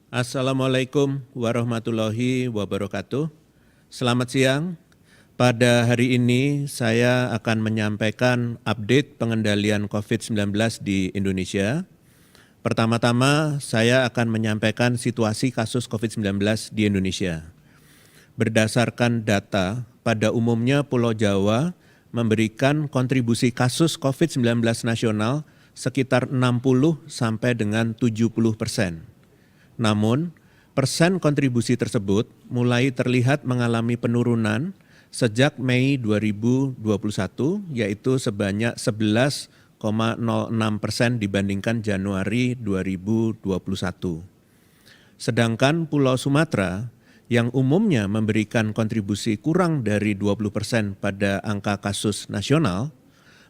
Assalamualaikum warahmatullahi wabarakatuh. Selamat siang. Pada hari ini saya akan menyampaikan update pengendalian COVID-19 di Indonesia. Pertama-tama saya akan menyampaikan situasi kasus COVID-19 di Indonesia. Berdasarkan data, pada umumnya Pulau Jawa memberikan kontribusi kasus COVID-19 nasional sekitar 60 sampai dengan 70%. Namun, persen kontribusi tersebut mulai terlihat mengalami penurunan sejak Mei 2021, yaitu sebanyak 11,06% dibandingkan Januari 2021. Sedangkan Pulau Sumatera yang umumnya memberikan kontribusi kurang dari 20% pada angka kasus nasional,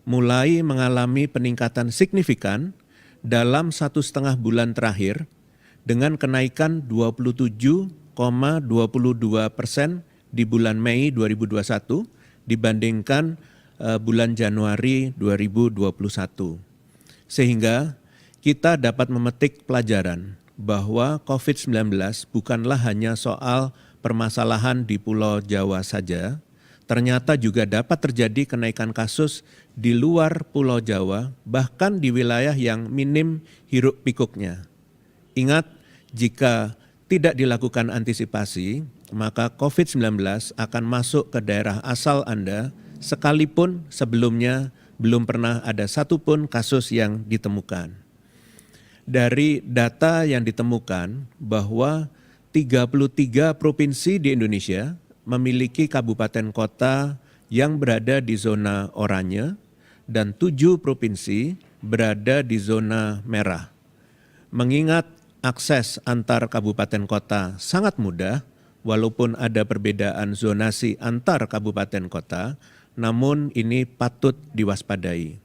mulai mengalami peningkatan signifikan dalam 1,5 bulan terakhir, dengan kenaikan 27,22% di bulan Mei 2021 dibandingkan bulan Januari 2021. Sehingga kita dapat memetik pelajaran bahwa COVID-19 bukanlah hanya soal permasalahan di Pulau Jawa saja, ternyata juga dapat terjadi kenaikan kasus di luar Pulau Jawa, bahkan di wilayah yang minim hiruk pikuknya. Ingat, jika tidak dilakukan antisipasi, maka COVID-19 akan masuk ke daerah asal Anda sekalipun sebelumnya belum pernah ada satupun kasus yang ditemukan. Dari data yang ditemukan bahwa 33 provinsi di Indonesia memiliki kabupaten kota yang berada di zona oranye dan 7 provinsi berada di zona merah. Mengingat akses antar kabupaten kota sangat mudah, walaupun ada perbedaan zonasi antar kabupaten kota, namun ini patut diwaspadai.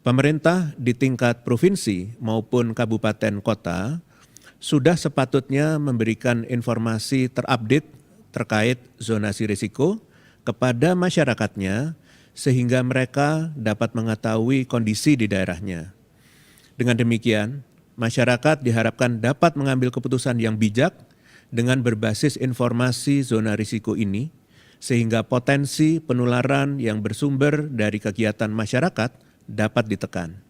Pemerintah di tingkat provinsi maupun kabupaten kota sudah sepatutnya memberikan informasi terupdate terkait zonasi risiko kepada masyarakatnya sehingga mereka dapat mengetahui kondisi di daerahnya. Dengan demikian, masyarakat diharapkan dapat mengambil keputusan yang bijak dengan berbasis informasi zona risiko ini, sehingga potensi penularan yang bersumber dari kegiatan masyarakat dapat ditekan.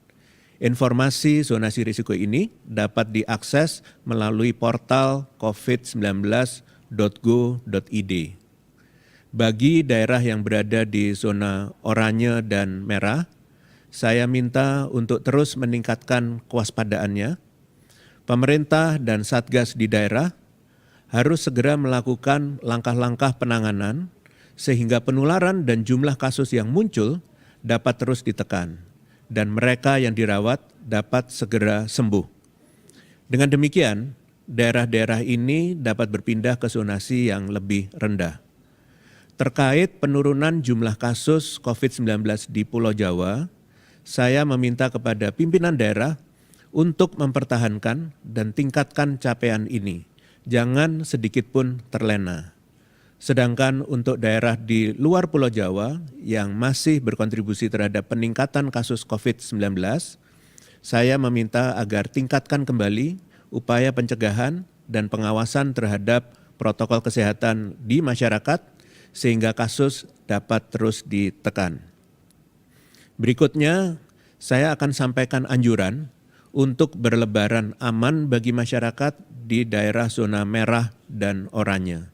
Informasi zonasi risiko ini dapat diakses melalui portal covid19.go.id. Bagi daerah yang berada di zona oranye dan merah, saya minta untuk terus meningkatkan kewaspadaannya. Pemerintah dan Satgas di daerah harus segera melakukan langkah-langkah penanganan sehingga penularan dan jumlah kasus yang muncul dapat terus ditekan dan mereka yang dirawat dapat segera sembuh. Dengan demikian, daerah-daerah ini dapat berpindah ke zonasi yang lebih rendah. Terkait penurunan jumlah kasus COVID-19 di Pulau Jawa, saya meminta kepada pimpinan daerah untuk mempertahankan dan tingkatkan capaian ini. Jangan sedikit pun terlena. Sedangkan untuk daerah di luar Pulau Jawa yang masih berkontribusi terhadap peningkatan kasus COVID-19, saya meminta agar tingkatkan kembali upaya pencegahan dan pengawasan terhadap protokol kesehatan di masyarakat sehingga kasus dapat terus ditekan. Berikutnya, saya akan sampaikan anjuran untuk berlebaran aman bagi masyarakat di daerah zona merah dan oranye.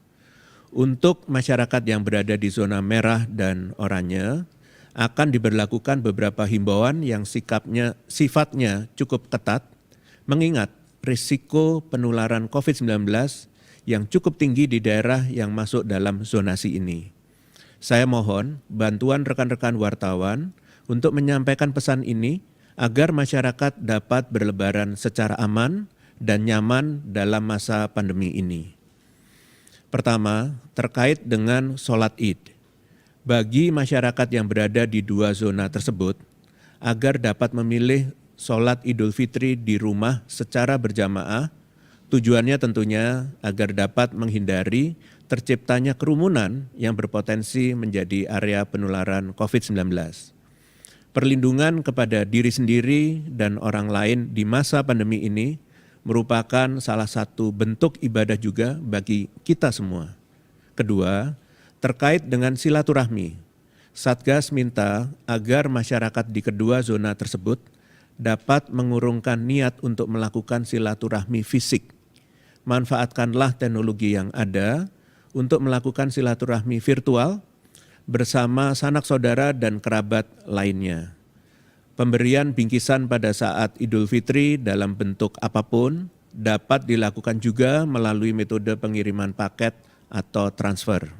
Untuk masyarakat yang berada di zona merah dan oranye, akan diberlakukan beberapa himbauan yang sifatnya cukup ketat, mengingat risiko penularan COVID-19 yang cukup tinggi di daerah yang masuk dalam zonasi ini. Saya mohon bantuan rekan-rekan wartawan untuk menyampaikan pesan ini agar masyarakat dapat berlebaran secara aman dan nyaman dalam masa pandemi ini. Pertama, terkait dengan sholat Id. Bagi masyarakat yang berada di dua zona tersebut, agar dapat memilih sholat Idul Fitri di rumah secara berjamaah, tujuannya tentunya agar dapat menghindari terciptanya kerumunan yang berpotensi menjadi area penularan COVID-19. Perlindungan kepada diri sendiri dan orang lain di masa pandemi ini merupakan salah satu bentuk ibadah juga bagi kita semua. Kedua, terkait dengan silaturahmi, Satgas minta agar masyarakat di kedua zona tersebut dapat mengurungkan niat untuk melakukan silaturahmi fisik. Manfaatkanlah teknologi yang ada untuk melakukan silaturahmi virtual bersama sanak saudara dan kerabat lainnya. Pemberian bingkisan pada saat Idul Fitri dalam bentuk apapun dapat dilakukan juga melalui metode pengiriman paket atau transfer.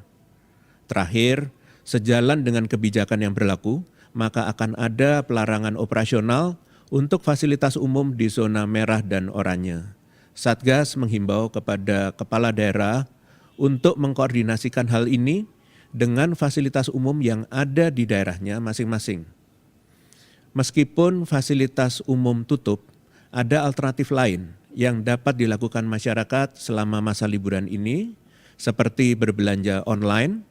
Terakhir, sejalan dengan kebijakan yang berlaku, maka akan ada pelarangan operasional untuk fasilitas umum di zona merah dan oranye. Satgas menghimbau kepada kepala daerah untuk mengkoordinasikan hal ini dengan fasilitas umum yang ada di daerahnya masing-masing. Meskipun fasilitas umum tutup, ada alternatif lain yang dapat dilakukan masyarakat selama masa liburan ini, seperti berbelanja online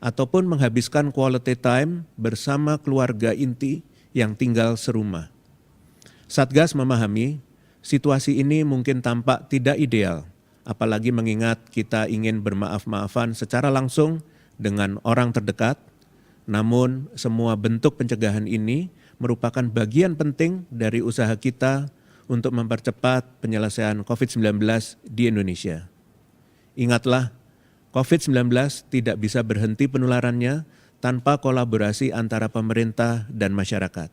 ataupun menghabiskan quality time bersama keluarga inti yang tinggal serumah. Satgas memahami situasi ini mungkin tampak tidak ideal, apalagi mengingat kita ingin bermaaf-maafan secara langsung dengan orang terdekat, namun semua bentuk pencegahan ini merupakan bagian penting dari usaha kita untuk mempercepat penyelesaian COVID-19 di Indonesia. Ingatlah, COVID-19 tidak bisa berhenti penularannya tanpa kolaborasi antara pemerintah dan masyarakat.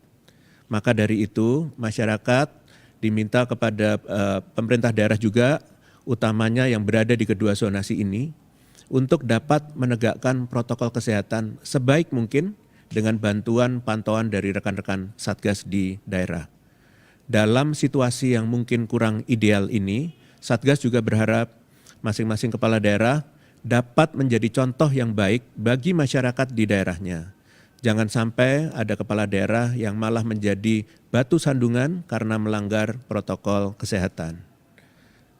Maka dari itu, masyarakat diminta kepada pemerintah daerah juga, utamanya yang berada di kedua zonasi ini, untuk dapat menegakkan protokol kesehatan sebaik mungkin dengan bantuan pantauan dari rekan-rekan Satgas di daerah. Dalam situasi yang mungkin kurang ideal ini, Satgas juga berharap masing-masing kepala daerah dapat menjadi contoh yang baik bagi masyarakat di daerahnya. Jangan sampai ada kepala daerah yang malah menjadi batu sandungan karena melanggar protokol kesehatan.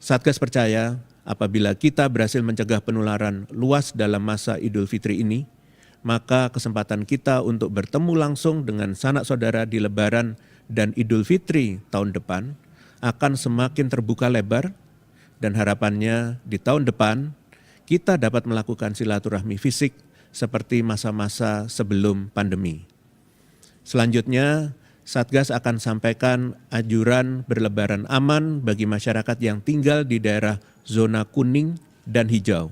Satgas percaya apabila kita berhasil mencegah penularan luas dalam masa Idul Fitri ini, maka kesempatan kita untuk bertemu langsung dengan sanak saudara di Lebaran dan Idul Fitri tahun depan akan semakin terbuka lebar, dan harapannya di tahun depan kita dapat melakukan silaturahmi fisik seperti masa-masa sebelum pandemi. Selanjutnya, Satgas akan sampaikan anjuran berlebaran aman bagi masyarakat yang tinggal di daerah zona kuning dan hijau.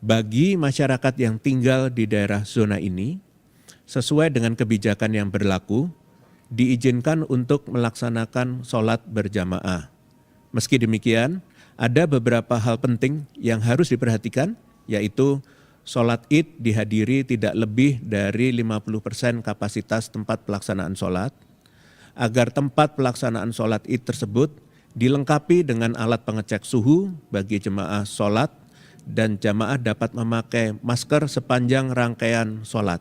Bagi masyarakat yang tinggal di daerah zona ini, sesuai dengan kebijakan yang berlaku, diizinkan untuk melaksanakan sholat berjamaah. Meski demikian, ada beberapa hal penting yang harus diperhatikan, yaitu sholat Id dihadiri tidak lebih dari 50% kapasitas tempat pelaksanaan sholat, agar tempat pelaksanaan sholat Id tersebut dilengkapi dengan alat pengecek suhu bagi jemaah sholat, dan jamaah dapat memakai masker sepanjang rangkaian sholat.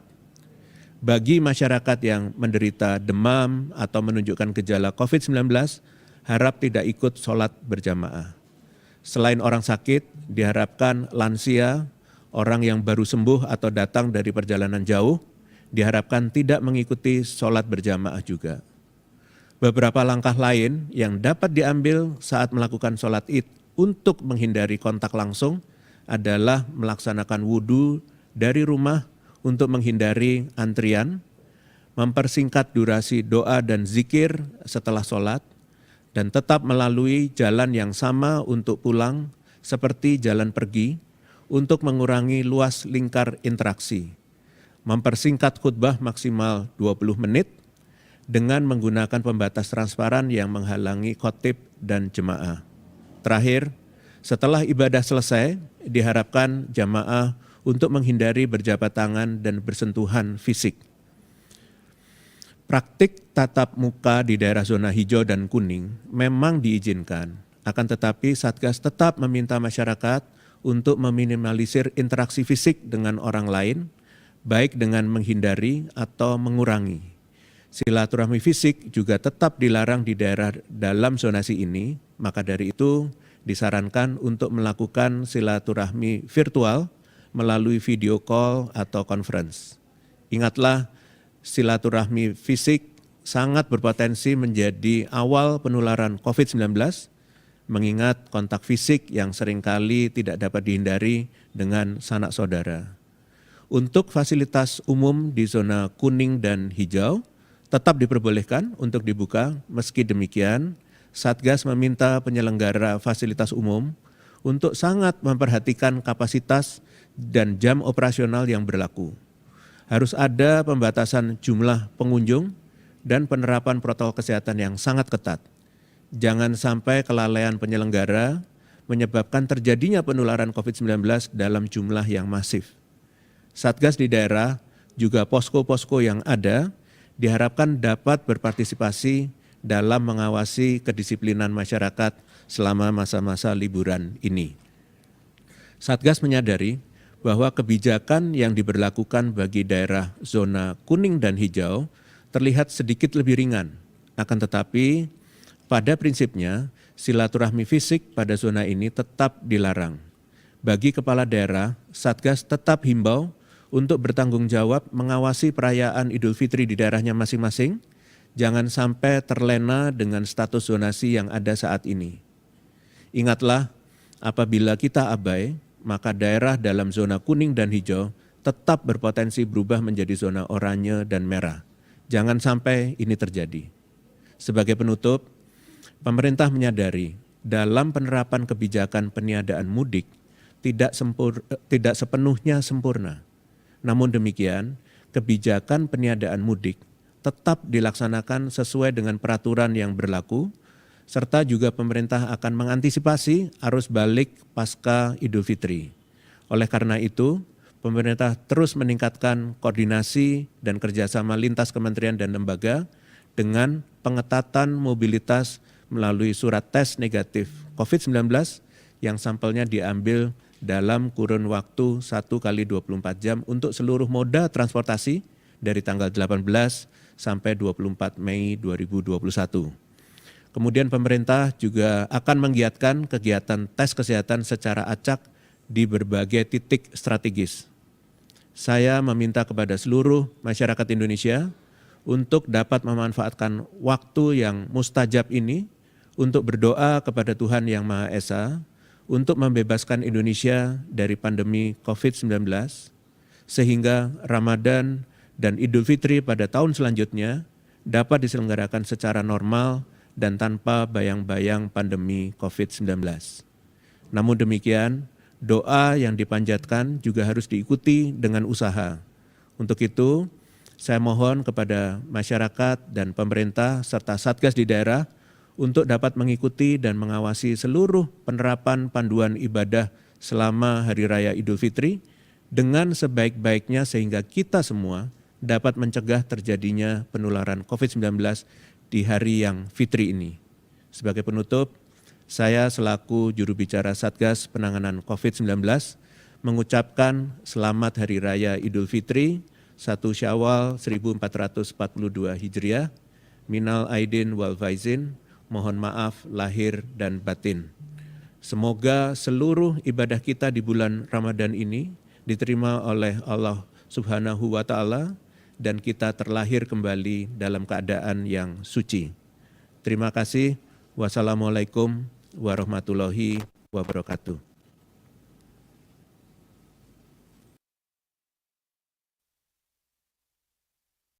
Bagi masyarakat yang menderita demam atau menunjukkan gejala COVID-19, harap tidak ikut sholat berjamaah. Selain orang sakit, diharapkan lansia, orang yang baru sembuh atau datang dari perjalanan jauh, diharapkan tidak mengikuti sholat berjamaah juga. Beberapa langkah lain yang dapat diambil saat melakukan sholat Id untuk menghindari kontak langsung adalah melaksanakan wudhu dari rumah untuk menghindari antrian, mempersingkat durasi doa dan zikir setelah sholat, dan tetap melalui jalan yang sama untuk pulang seperti jalan pergi untuk mengurangi luas lingkar interaksi. Mempersingkat khutbah maksimal 20 menit dengan menggunakan pembatas transparan yang menghalangi khotib dan jemaah. Terakhir, setelah ibadah selesai, diharapkan jamaah untuk menghindari berjabat tangan dan bersentuhan fisik. Praktik tatap muka di daerah zona hijau dan kuning memang diizinkan, akan tetapi Satgas tetap meminta masyarakat untuk meminimalisir interaksi fisik dengan orang lain, baik dengan menghindari atau mengurangi. Silaturahmi fisik juga tetap dilarang di daerah dalam zonasi ini, maka dari itu disarankan untuk melakukan silaturahmi virtual melalui video call atau conference. Ingatlah, silaturahmi fisik sangat berpotensi menjadi awal penularan COVID-19 mengingat kontak fisik yang seringkali tidak dapat dihindari dengan sanak saudara. Untuk fasilitas umum di zona kuning dan hijau tetap diperbolehkan untuk dibuka. Meski demikian, Satgas meminta penyelenggara fasilitas umum untuk sangat memperhatikan kapasitas dan jam operasional yang berlaku. Harus ada pembatasan jumlah pengunjung dan penerapan protokol kesehatan yang sangat ketat. Jangan sampai kelalaian penyelenggara menyebabkan terjadinya penularan COVID-19 dalam jumlah yang masif. Satgas di daerah juga posko-posko yang ada diharapkan dapat berpartisipasi dalam mengawasi kedisiplinan masyarakat selama masa-masa liburan ini. Satgas menyadari bahwa kebijakan yang diberlakukan bagi daerah zona kuning dan hijau terlihat sedikit lebih ringan. Akan tetapi, pada prinsipnya, silaturahmi fisik pada zona ini tetap dilarang. Bagi kepala daerah, Satgas tetap himbau untuk bertanggung jawab mengawasi perayaan Idul Fitri di daerahnya masing-masing. Jangan sampai terlena dengan status zonasi yang ada saat ini. Ingatlah, apabila kita abai, maka daerah dalam zona kuning dan hijau tetap berpotensi berubah menjadi zona oranye dan merah. Jangan sampai ini terjadi. Sebagai penutup, pemerintah menyadari dalam penerapan kebijakan peniadaan mudik tidak sepenuhnya sempurna. Namun demikian, kebijakan peniadaan mudik tetap dilaksanakan sesuai dengan peraturan yang berlaku, serta juga pemerintah akan mengantisipasi arus balik pasca Idul Fitri. Oleh karena itu, pemerintah terus meningkatkan koordinasi dan kerjasama lintas kementerian dan lembaga dengan pengetatan mobilitas melalui surat tes negatif COVID-19 yang sampelnya diambil dalam kurun waktu 1 kali 24 jam untuk seluruh moda transportasi dari tanggal 18 sampai 24 Mei 2021. Kemudian pemerintah juga akan menggiatkan kegiatan tes kesehatan secara acak di berbagai titik strategis. Saya meminta kepada seluruh masyarakat Indonesia untuk dapat memanfaatkan waktu yang mustajab ini untuk berdoa kepada Tuhan Yang Maha Esa untuk membebaskan Indonesia dari pandemi COVID-19, sehingga Ramadan dan Idul Fitri pada tahun selanjutnya dapat diselenggarakan secara normal dan tanpa bayang-bayang pandemi COVID-19. Namun demikian, doa yang dipanjatkan juga harus diikuti dengan usaha. Untuk itu, saya mohon kepada masyarakat dan pemerintah serta Satgas di daerah untuk dapat mengikuti dan mengawasi seluruh penerapan panduan ibadah selama Hari Raya Idul Fitri dengan sebaik-baiknya sehingga kita semua dapat mencegah terjadinya penularan COVID-19 di hari yang fitri ini. Sebagai penutup, saya selaku juru bicara Satgas Penanganan COVID-19 mengucapkan selamat Hari Raya Idul Fitri 1 Syawal 1442 Hijriah, minal aidin wal faizin, mohon maaf lahir dan batin. Semoga seluruh ibadah kita di bulan Ramadan ini diterima oleh Allah Subhanahu wa Ta'ala dan kita terlahir kembali dalam keadaan yang suci. Terima kasih. Wassalamualaikum warahmatullahi wabarakatuh.